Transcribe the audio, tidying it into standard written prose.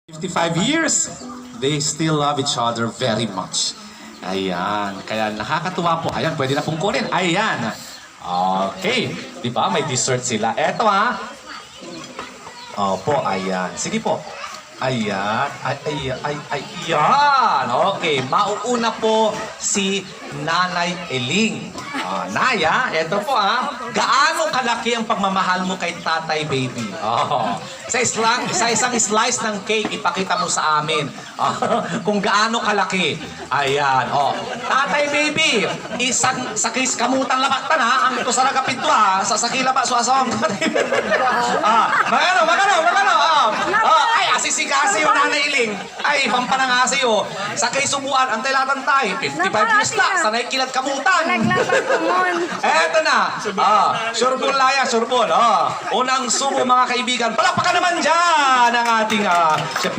55 years, they still love each other very much. Ayan, kaya nakakatuwa po. Ayan, pwede na pong kunin. Ayan. Okay, di ba? May dessert sila. Eto ha. Opo, ayan. Sige po. Ayan. Ayan. Okay, mauuna po si Nanay Eling. Naya, eto po ha. Gaano kalaki ang pagmamahal mo kay Tatay Baby? Sa isang slice ng cake, ipakita mo sa amin kung gaano kalaki. Ayan. Tatay Baby, sa kamutang labatan ha. Ang ito sa nagapinto ha. Sa sakila ba? Suasawang tatay. Magano? Ay, asisikasi yung Nanay Iling. Ay, pampanangasi o. Sa kay subuan, ang talatantay. 55 years lang. Sanay kilat kamutan. Eto na. Surbol laya, surbol. Unang subo mga kaibigan. Palakpakan naman dyan ang ating